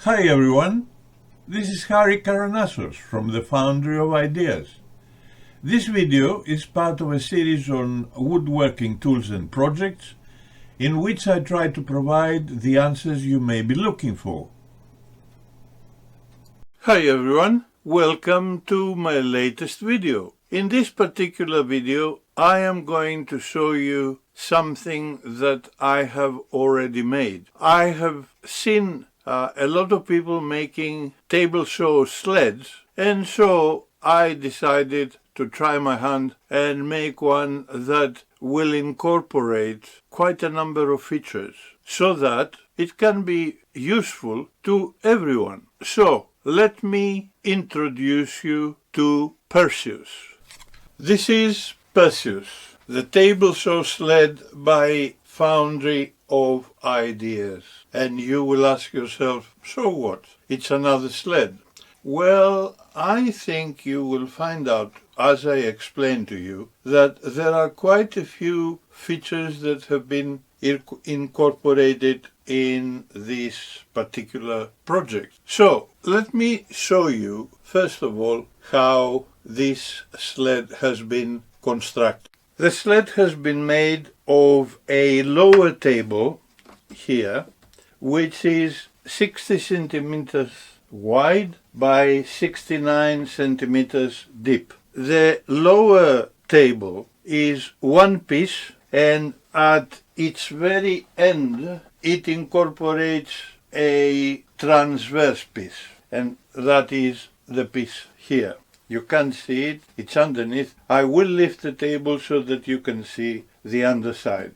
Hi everyone, this is Harry Karanassos from the Foundry of Ideas. This video is part of a series on woodworking tools and projects in which I try to provide the answers you may be looking for. Hi everyone, welcome to my latest video. In this particular video, I am going to show you something that I have already made. I have seen a lot of people making table saw sleds, and so I decided to try my hand and make one that will incorporate quite a number of features so that it can be useful to everyone. So let me introduce you to PERSEUS. This is PERSEUS, the table saw sled by Foundry of Ideas. And you will ask yourself, so what? It's another sled. Well, I think you will find out, as I explain to you, that there are quite a few features that have been incorporated in this particular project. So, let me show you, first of all, how this sled has been constructed. The sled has been made of a lower table here, which is 60 centimeters wide by 69 centimeters deep. The lower table is one piece, and at its very end it incorporates a transverse piece, and that is the piece here. You can't see it, it's underneath. I will lift the table so that you can see the underside.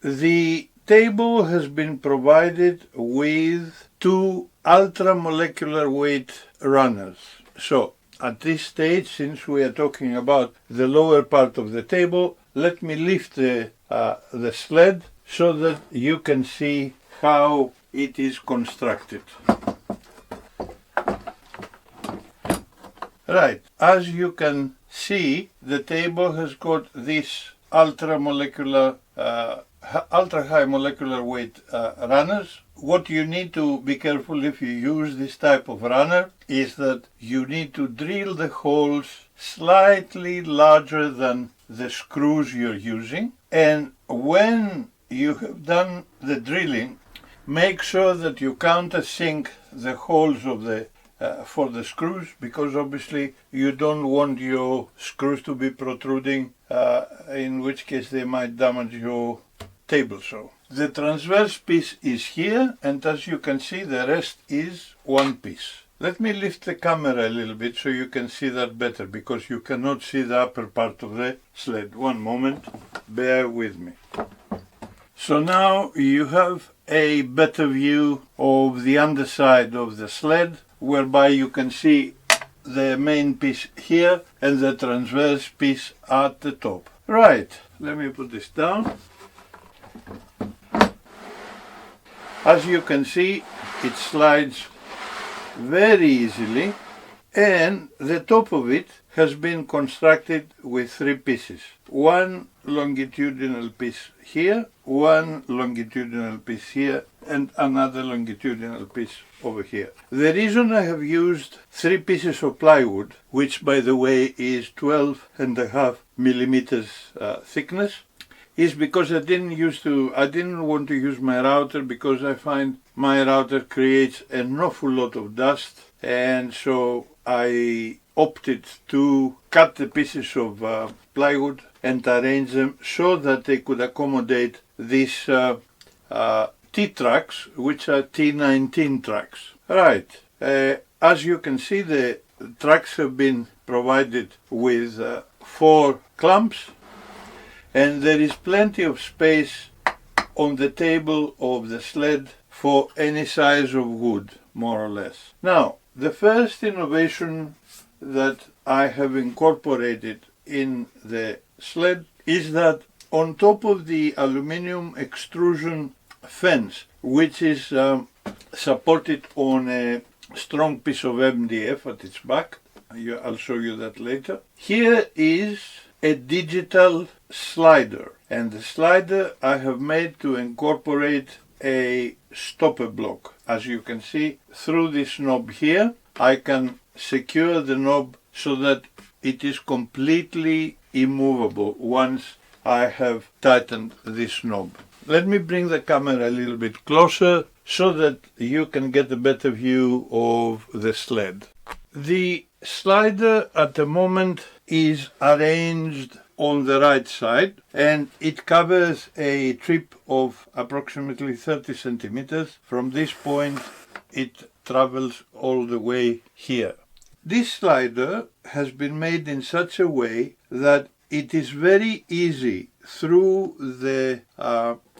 The table has been provided with two ultramolecular weight runners. So, at this stage, since we are talking about the lower part of the table, let me lift the sled so that you can see how it is constructed. Right, as you can see, the table has got this ultra high molecular weight runners. What you need to be careful if you use this type of runner is that you need to drill the holes slightly larger than the screws you're using. And when you have done the drilling, make sure that you countersink the holes of the for the screws, because obviously you don't want your screws to be protruding, in which case they might damage your table saw. The transverse piece is here, and as you can see, the rest is one piece. Let me lift the camera a little bit so you can see that better, because you cannot see the upper part of the sled. One moment, bear with me. So now you have a better view of the underside of the sled, whereby you can see the main piece here and the transverse piece at the top. Right, let me put this down. As you can see, it slides very easily, and the top of it has been constructed with three pieces. One longitudinal piece here, one longitudinal piece here, and another longitudinal piece over here. The reason I have used three pieces of plywood, which by the way is 12.5 millimeters thickness, is because I didn't want to use my router, because I find my router creates an awful lot of dust, and so I opted to cut the pieces of plywood and arrange them so that they could accommodate these T-tracks, which are T19 tracks. Right, as you can see, the tracks have been provided with 4 clamps, and there is plenty of space on the table of the sled for any size of wood, more or less. Now, the first innovation that I have incorporated in the sled is that on top of the aluminium extrusion fence, which is supported on a strong piece of MDF at its back, I'll show you that later, here is a digital slider, and the slider I have made to incorporate a stopper block. As you can see, through this knob here, I can secure the knob so that it is completely immovable once I have tightened this knob. Let me bring the camera a little bit closer so that you can get a better view of the sled. The slider at the moment is arranged on the right side, and it covers a trip of approximately 30 centimeters. From this point it travels all the way here. This slider has been made in such a way that it is very easy through the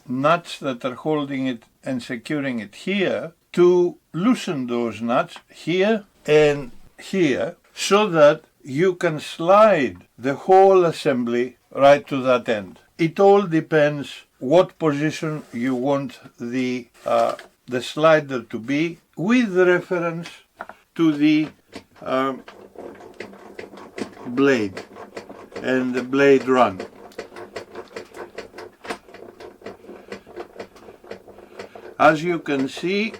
nuts that are holding it and securing it here to loosen those nuts here and here, so that you can slide the whole assembly right to that end. It all depends what position you want the slider to be with reference to the blade and the blade run. As you can see,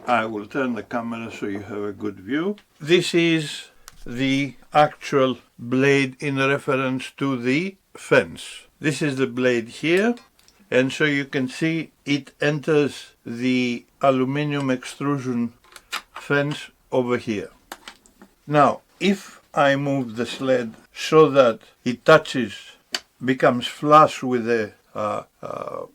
I will turn the camera so you have a good view. This is the actual blade in reference to the fence. This is the blade here, and so you can see it enters the aluminium extrusion fence over here. Now, if I move the sled so that it becomes flush with the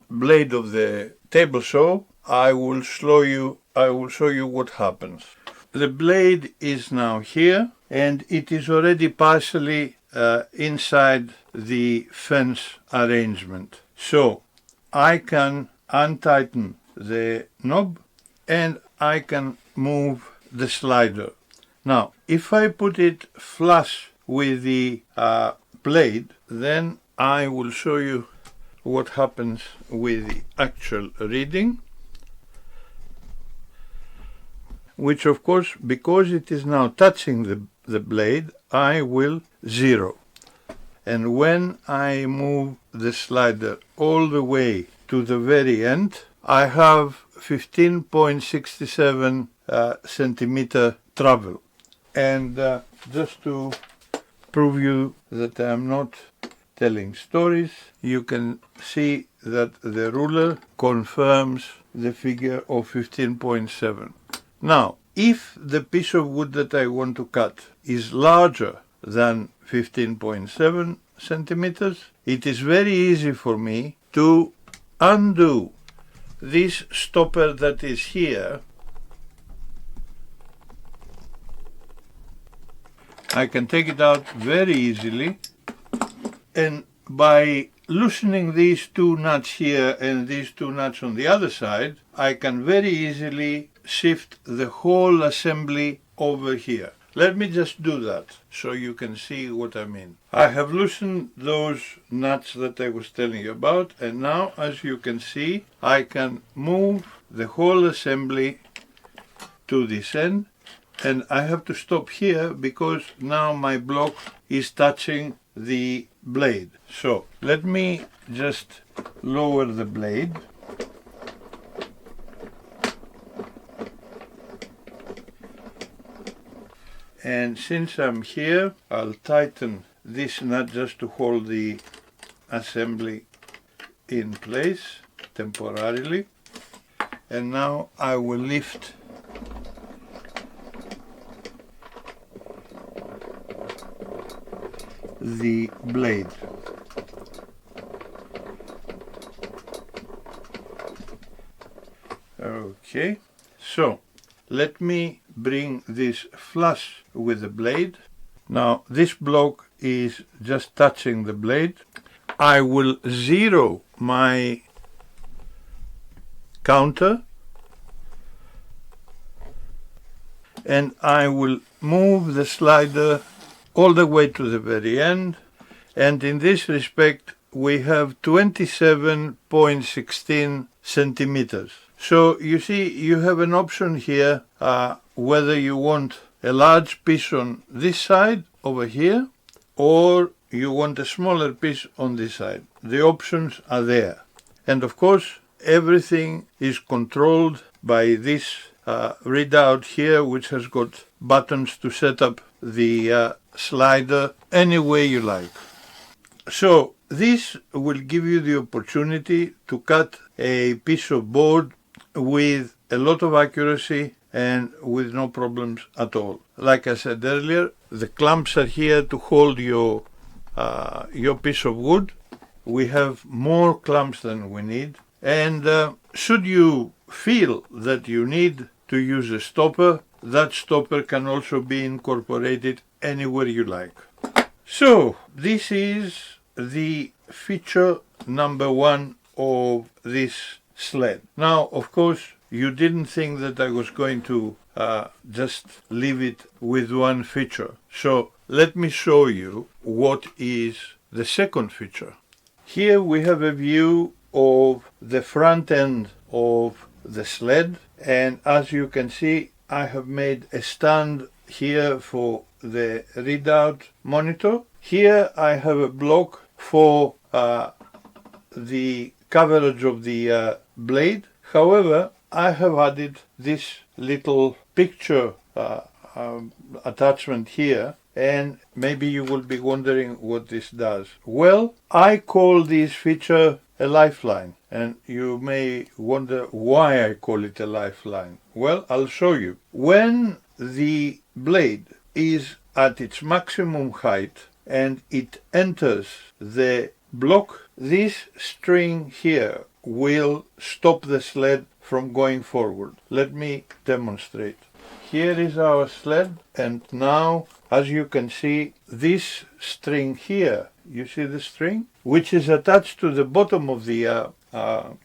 blade of the table saw, I will show you what happens. The blade is now here, and it is already partially inside the fence arrangement. So I can untighten the knob and I can move the slider. Now, if I put it flush with the blade, then I will show you what happens with the actual reading, which of course, because it is now touching the blade, I will zero. And when I move the slider all the way to the very end, I have 15.67 centimeter travel. And just to prove you that I am not telling stories, you can see that the ruler confirms the figure of 15.7. Now, if the piece of wood that I want to cut is larger than 15.7 centimeters, it is very easy for me to undo this stopper that is here. I can take it out very easily, and by loosening these two nuts here and these two nuts on the other side, I can very easily shift the whole assembly over here. Let me just do that so you can see what I mean. I have loosened those nuts that I was telling you about, and now, as you can see, I can move the whole assembly to this end, and I have to stop here because now my block is touching the blade. So let me just lower the blade. And since I'm here, I'll tighten this nut just to hold the assembly in place temporarily. And now I will lift the blade. Okay, so let me bring this flush with the blade. Now this block is just touching the blade. I will zero my counter and I will move the slider all the way to the very end, and in this respect we have 27.16 centimeters. So you see, you have an option here whether you want a large piece on this side over here or you want a smaller piece on this side. The options are there. And of course, everything is controlled by this readout here, which has got buttons to set up the slider any way you like. So this will give you the opportunity to cut a piece of board with a lot of accuracy and with no problems at all. Like I said earlier, the clamps are here to hold your piece of wood. We have more clamps than we need. And should you feel that you need to use a stopper, that stopper can also be incorporated anywhere you like. So this is the feature number 1 of this SLED. Now, of course, you didn't think that I was going to just leave it with one feature. So let me show you what is the second feature. Here we have a view of the front end of the SLED, and as you can see, I have made a stand here for the readout monitor. Here I have a block for the coverage of the blade. However, I have added this little picture attachment here, and maybe you will be wondering what this does. Well, I call this feature a lifeline, and you may wonder why I call it a lifeline. Well, I'll show you. When the blade is at its maximum height and it enters the block, this string here will stop the SLED from going forward. Let me demonstrate. Here is our SLED, and now, as you can see, this string here, you see the string, which is attached to the bottom of the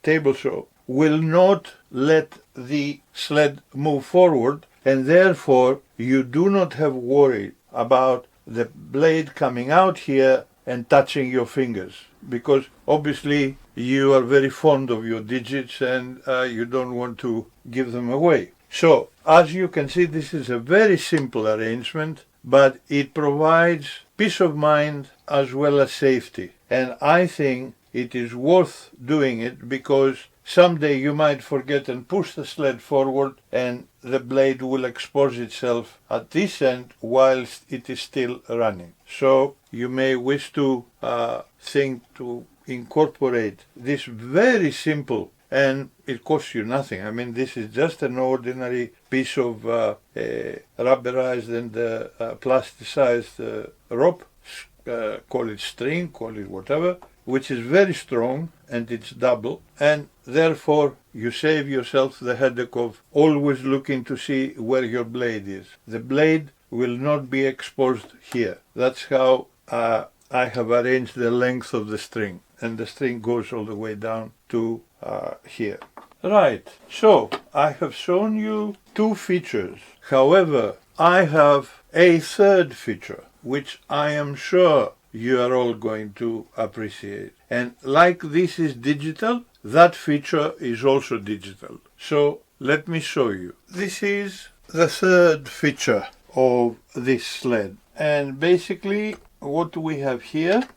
table saw, will not let the SLED move forward, and therefore you do not have worry about the blade coming out here and touching your fingers, because obviously you are very fond of your digits and you don't want to give them away. So, as you can see, this is a very simple arrangement, but it provides peace of mind as well as safety. And I think it is worth doing it because someday you might forget and push the SLED forward and the blade will expose itself at this end whilst it is still running. So you may wish to think to incorporate this very simple, and it costs you nothing. I mean, this is just an ordinary piece of rubberized and plasticized rope, call it string, call it whatever, which is very strong and it's double, and therefore you save yourself the headache of always looking to see where your blade is. The blade will not be exposed here. That's how I have arranged the length of the string, and the string goes all the way down to here. Right, so I have shown you 2 features. However, I have a third feature, which I am sure you are all going to appreciate. And like this is digital, that feature is also digital. So let me show you. This is the third feature of this SLED. And basically what we have here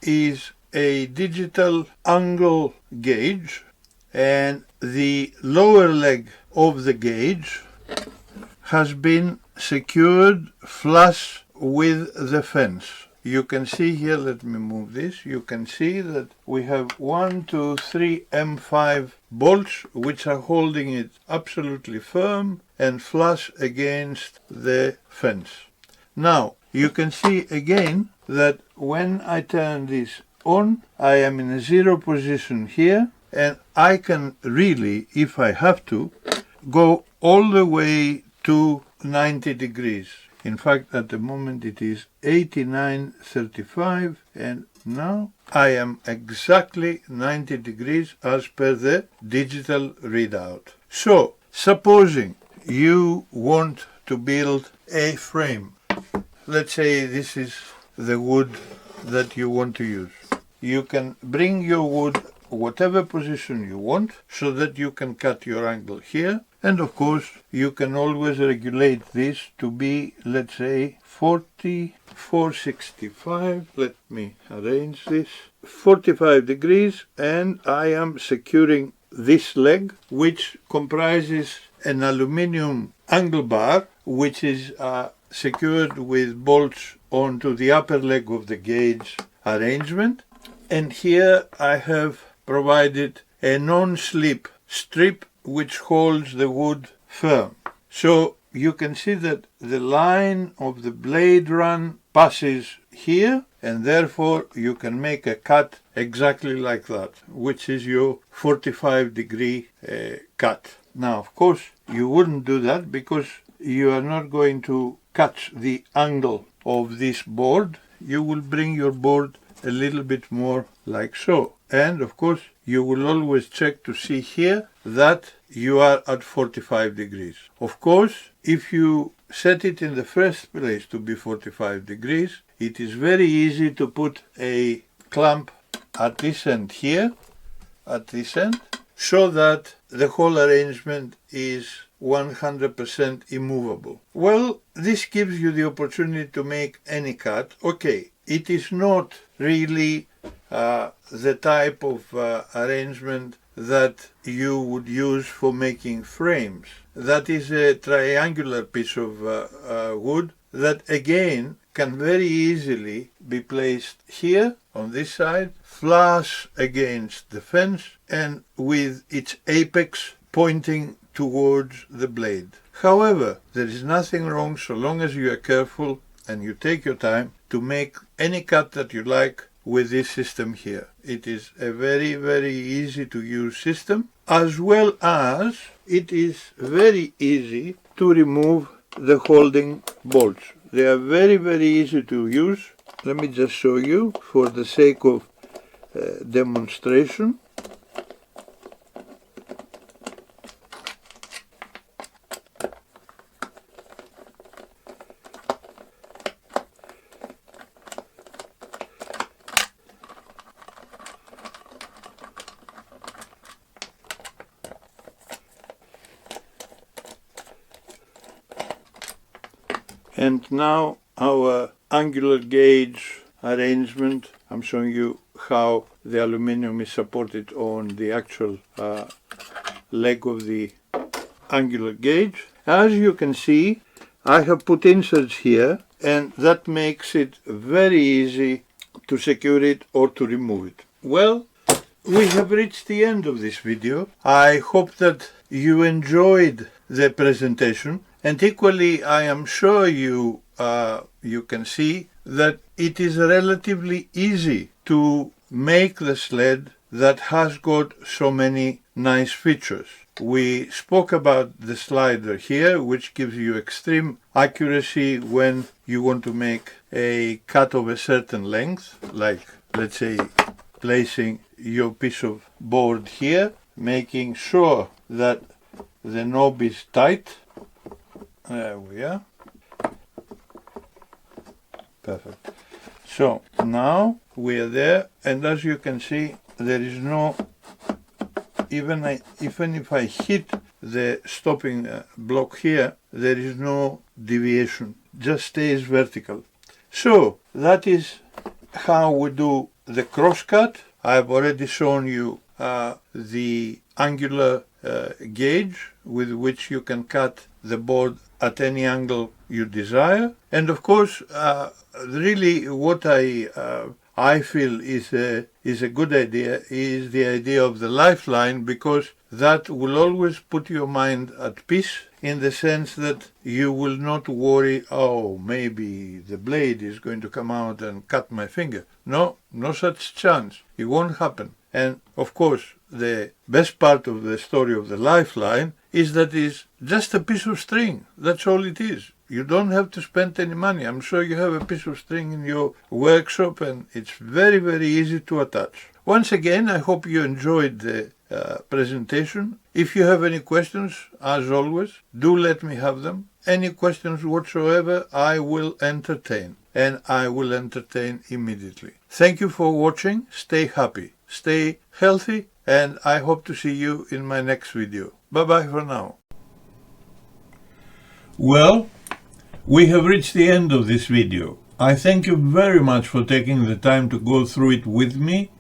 is a digital angle gauge, and the lower leg of the gauge has been secured flush with the fence. You can see here, let me move this, you can see that we have 1, 2, 3 M5 bolts which are holding it absolutely firm and flush against the fence. Now, you can see again that when I turn this on, I am in a 0 position here, and I can really, if I have to, go all the way to 90 degrees. In fact, at the moment it is 89.35, and now I am exactly 90 degrees as per the digital readout. So, supposing you want to build a frame, let's say this is the wood that you want to use. You can bring your wood whatever position you want so that you can cut your angle here, and of course you can always regulate this to be, let's say, 44.65. Let me arrange this. 45 degrees, and I am securing this leg, which comprises an aluminium angle bar, which is secured with bolts onto the upper leg of the gauge arrangement. And here I have provided a non-slip strip which holds the wood firm. So you can see that the line of the blade run passes here, and therefore you can make a cut exactly like that, which is your 45-degree cut. Now, of course, you wouldn't do that because you are not going to cut the angle of this board. You will bring your board a little bit more like so. And of course, you will always check to see here that you are at 45 degrees. Of course, if you set it in the first place to be 45 degrees, it is very easy to put a clamp at this end here, at this end, so that the whole arrangement is 100% immovable. Well, this gives you the opportunity to make any cut. Okay, it is not really the type of arrangement that you would use for making frames. That is a triangular piece of wood that again can very easily be placed here on this side, flush against the fence, and with its apex pointing towards the blade. However, there is nothing wrong so long as you are careful and you take your time to make any cut that you like with this system here. It is a very, very easy to use system, as well as it is very easy to remove the holding bolts. They are very, very easy to use. Let me just show you for the sake of demonstration. And now our angular gauge arrangement. I'm showing you how the aluminium is supported on the actual leg of the angular gauge. As you can see, I have put inserts here, and that makes it very easy to secure it or to remove it. Well, we have reached the end of this video. I hope that you enjoyed the presentation, and equally I am sure you can see that it is relatively easy to make the sled that has got so many nice features. We spoke about the slider here, which gives you extreme accuracy when you want to make a cut of a certain length, like let's say placing your piece of board here, making sure that the knob is tight. There we are. Perfect. So now we are there, and as you can see, there is no, even if I hit the stopping block here, there is no deviation, just stays vertical. So that is how we do the crosscut. I've already shown you the angular gauge with which you can cut the board at any angle you desire. And of course, really what I feel is a good idea is the idea of the lifeline, because that will always put your mind at peace, in the sense that you will not worry, oh, maybe the blade is going to come out and cut my finger. No, no such chance. It won't happen. And of course, the best part of the story of the lifeline is that it's just a piece of string. That's all it is. You don't have to spend any money. I'm sure you have a piece of string in your workshop, and it's very, very easy to attach. Once again, I hope you enjoyed the presentation. If you have any questions, as always, do let me have them. Any questions whatsoever, I will entertain, and I will entertain immediately. Thank you for watching. Stay happy, stay healthy, and I hope to see you in my next video. Bye-bye for now. Well, we have reached the end of this video. I thank you very much for taking the time to go through it with me,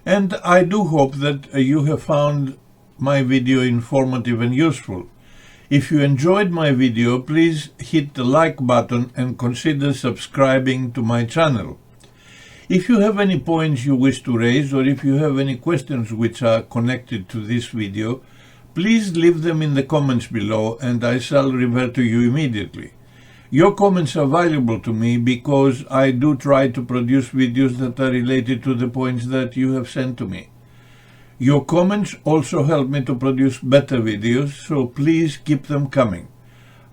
and I do hope that you have found my video informative and useful. If you enjoyed my video, please hit the like button and consider subscribing to my channel. If you have any points you wish to raise, or if you have any questions which are connected to this video, please leave them in the comments below and I shall revert to you immediately. Your comments are valuable to me because I do try to produce videos that are related to the points that you have sent to me. Your comments also help me to produce better videos, so please keep them coming.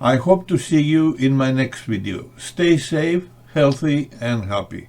I hope to see you in my next video. Stay safe, healthy and happy.